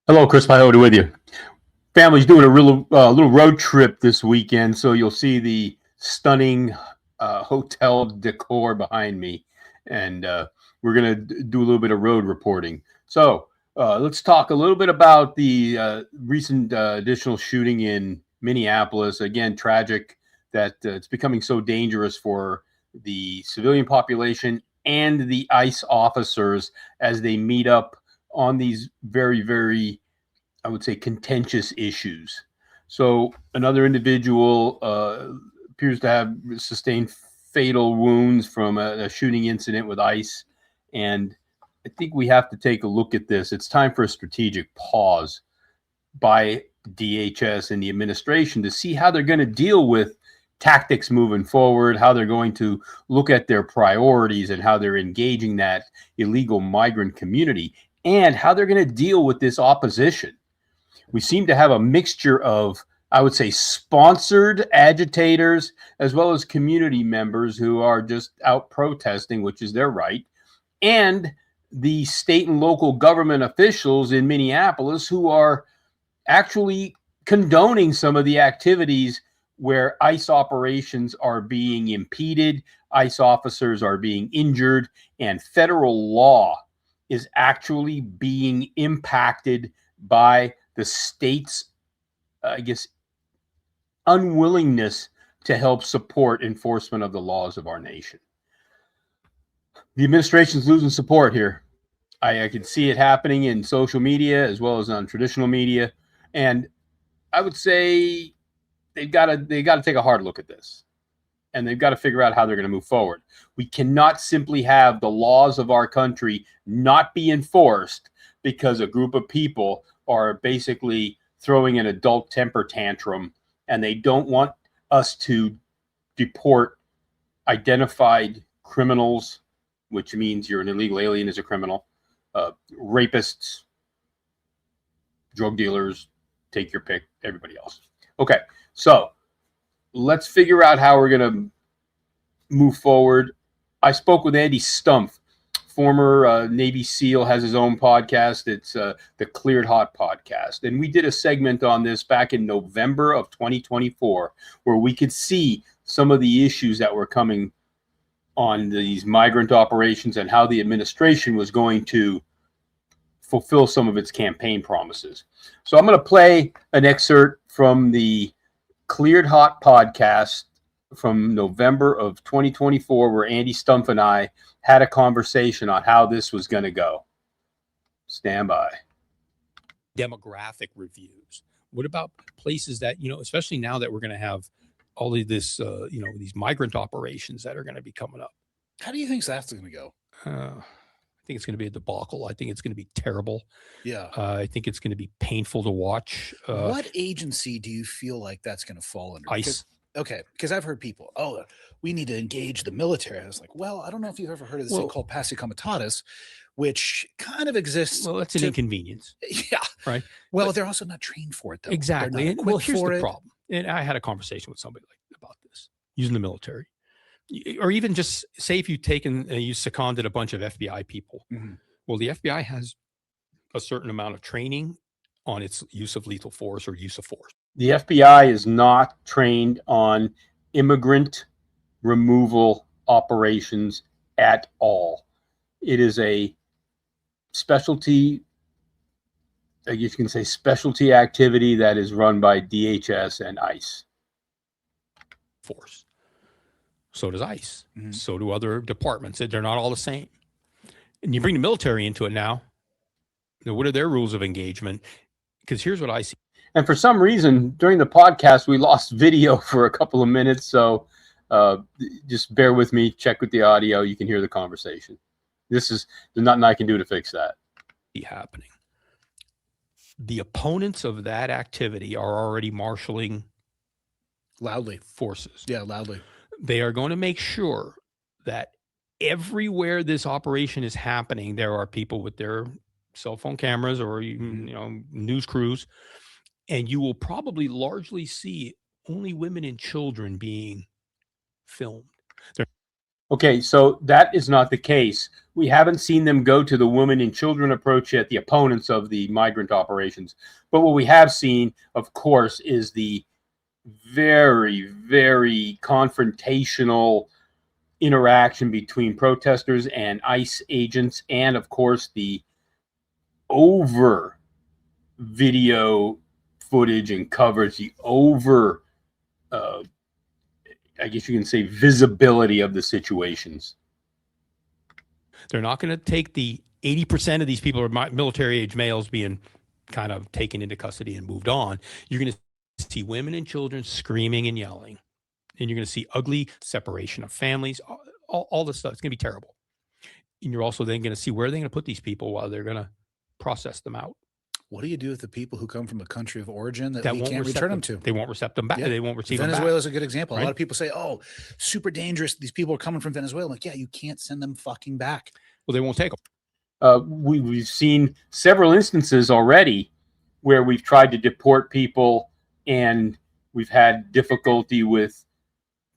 Hello, Chris Piehota with you. Family's doing a little road trip this weekend, so you'll see the stunning hotel decor behind me, and we're gonna do a little bit of road reporting. So let's talk a little bit about the recent additional shooting in Minneapolis. Again, tragic that it's becoming so dangerous for the civilian population and the ICE officers as they meet up on these very, I would say, contentious issues. So another individual appears to have sustained fatal wounds from a shooting incident with ICE. And I think we have to take a look at this. It's time for a strategic pause by DHS and the administration to see how they're going to deal with tactics moving forward, how they're going to look at their priorities and how they're engaging that illegal migrant community, and how they're going to deal with this opposition. We seem to have a mixture of, I would say, sponsored agitators as well as community members who are just out protesting, which is their right, and the state and local government officials in Minneapolis who are actually condoning some of the activities where ICE operations are being impeded, ICE officers are being injured, and federal law is actually being impacted by the state's, unwillingness to help support enforcement of the laws of our nation. The administration's losing support here. I can see it happening in social media as well as on traditional media, and I would say they've got to take a hard look at this, and they've got to figure out how they're going to move forward. We cannot simply have the laws of our country not be enforced because a group of people are basically throwing an adult temper tantrum and they don't want us to deport identified criminals, which means you're an illegal alien as a criminal, rapists, drug dealers, take your pick, everybody else. Okay, so let's figure out how we're going to move forward. I spoke with Andy Stumpf, former Navy SEAL, has his own podcast. It's the Cleared Hot podcast. And we did a segment on this back in November of 2024, where we could see some of the issues that were coming on these migrant operations and how the administration was going to fulfill some of its campaign promises. So I'm going to play an excerpt from the Cleared Hot podcast from November of 2024, where Andy Stumpf and I had a conversation on how this was going to go. Stand by. Demographic reviews. What about places that, especially now that we're going to have all of this, these migrant operations that are going to be coming up? How do you think that's going to go? I think it's going to be a debacle. I think it's going to be terrible. Yeah. I think it's going to be painful to watch. What agency do you feel like that's going to fall under? ICE. Because I've heard people, we need to engage the military. I was like, well, I don't know if you've ever heard of this thing called passe comitatus, which kind of exists. Well, that's an inconvenience. Yeah. Right. Well, but they're also not trained for it, though. Exactly. And, well, here's the problem. And I had a conversation with somebody about this, using the military. Or even just say if you've taken, you seconded a bunch of FBI people. Mm-hmm. Well, the FBI has a certain amount of training on its use of lethal force or use of force. The FBI is not trained on immigrant removal operations at all. It is a specialty, I guess you can say specialty activity that is run by DHS and ICE. Force. So does ICE. Mm-hmm. So do other departments. They're not all the same. And you bring the military into it now. What are their rules of engagement? Because here's what I see. And for some reason, during the podcast, we lost video for a couple of minutes. So just bear with me. Check with the audio. You can hear the conversation. There's nothing I can do to fix that. Happening. The opponents of that activity are already marshaling loudly forces. Yeah, loudly. They are going to make sure that everywhere this operation is happening, there are people with their cell phone cameras or news crews, and you will probably largely see only women and children being filmed. Okay, so that is not the case. We haven't seen them go to the women and children approach yet, the opponents of the migrant operations. But what we have seen, of course, is the very, very confrontational interaction between protesters and ICE agents, and of course, the over video footage and coverage, the over, I guess you can say, visibility of the situations. They're not going to take the 80% of these people are military age males being kind of taken into custody and moved on. You're going to see women and children screaming and yelling, and you're going to see ugly separation of families, all this stuff. It's going to be terrible. And you're also then going to see where they're going to put these people while they're going to process them out. What do you do with the people who come from a country of origin that we won't can't return them to? They won't accept them back. Yeah. They won't receive them back. Venezuela is a good example. Right? A lot of people say, oh, super dangerous. These people are coming from Venezuela. I'm like, yeah, you can't send them fucking back. Well, they won't take them. We've seen several instances already where we've tried to deport people and we've had difficulty with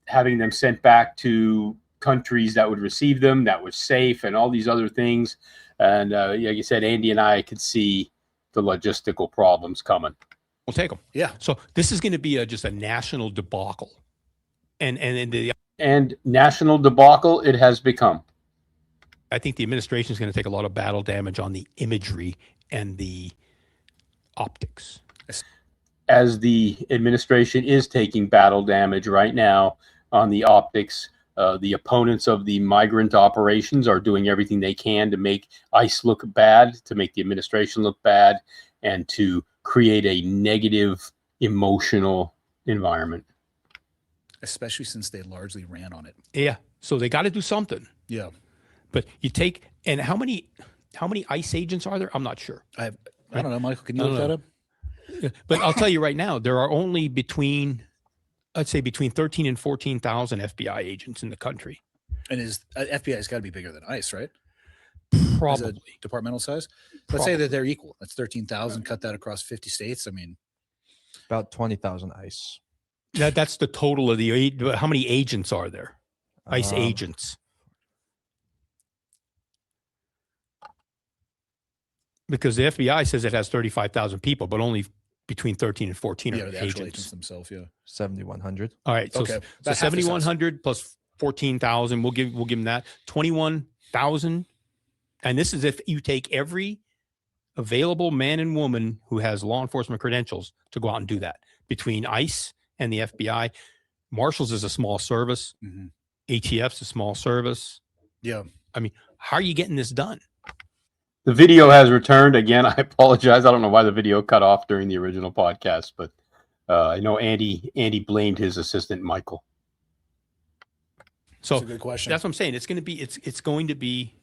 having them sent back to countries that would receive them, that was safe, and all these other things. And like you said, Andy and I could see the logistical problems coming. We'll take them. Yeah. So this is going to be just a national debacle, and national debacle it has become. I think the administration is going to take a lot of battle damage on the imagery and the optics. As the administration is taking battle damage right now on the optics, the opponents of the migrant operations are doing everything they can to make ICE look bad, to make the administration look bad, and to create a negative emotional environment. Especially since they largely ran on it. Yeah. So they got to do something. Yeah. But you take, and how many ICE agents are there? I'm not sure. I don't know, Michael. Can you look that up? But I'll tell you right now, there are only I'd say between 13 and 14,000 FBI agents in the country. And FBI has got to be bigger than ICE, right? Probably. Departmental size? Let's say that they're equal. That's 13,000. Cut that across 50 states. I mean, about 20,000 ICE. That's the total of how many agents are there? ICE agents. Because the FBI says it has 35,000 people, but only between 13 and 14 are the actual agents themselves. Yeah. 7,100. All right. So, okay. So 7,100 plus 14,000. We'll give them that. 21,000. And this is if you take every available man and woman who has law enforcement credentials to go out and do that. Between ICE and the FBI, Marshals is a small service. Mm-hmm. ATF's a small service. Yeah. I mean, how are you getting this done? The video has returned. Again, I apologize. I don't know why the video cut off during the original podcast, but I know Andy blamed his assistant, Michael. So that's a good question. That's what I'm saying. It's going to be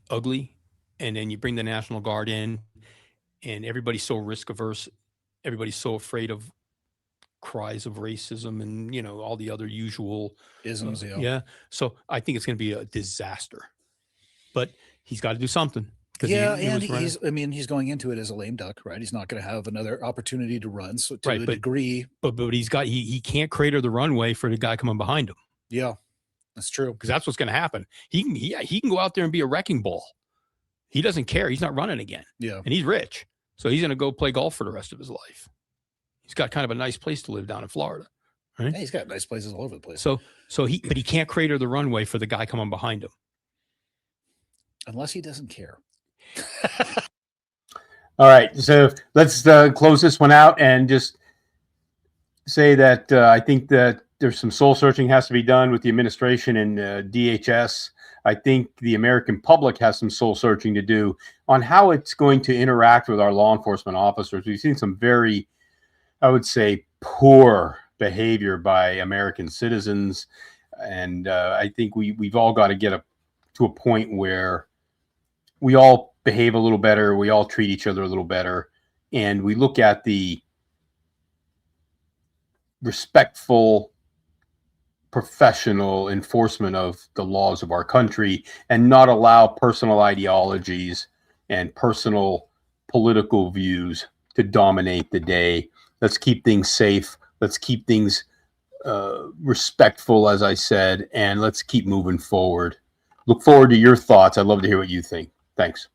ugly. And then you bring the National Guard in and everybody's so risk averse. Everybody's so afraid of cries of racism and, all the other usual isms. Yeah. So I think it's going to be a disaster, but he's got to do something. Yeah, and he's going into it as a lame duck, right? He's not going to have another opportunity to run. So to a degree, but he can't crater the runway for the guy coming behind him. Yeah, that's true. Because that's what's going to happen. He can go out there and be a wrecking ball. He doesn't care. He's not running again. Yeah, and he's rich, so he's going to go play golf for the rest of his life. He's got kind of a nice place to live down in Florida, right? Yeah, he's got nice places all over the place. But he can't crater the runway for the guy coming behind him, unless he doesn't care. All right, so let's close this one out and just say that I think that there's some soul searching has to be done with the administration and DHS. I think the American public has some soul searching to do on how it's going to interact with our law enforcement officers. We've seen some very, I would say, poor behavior by American citizens, and I think we've all got to get to a point where we all behave a little better, we all treat each other a little better, and we look at the respectful, professional enforcement of the laws of our country and not allow personal ideologies and personal political views to dominate the day. Let's keep things safe. Let's keep things respectful, as I said, and let's keep moving forward. Look forward to your thoughts. I'd love to hear what you think. Thanks.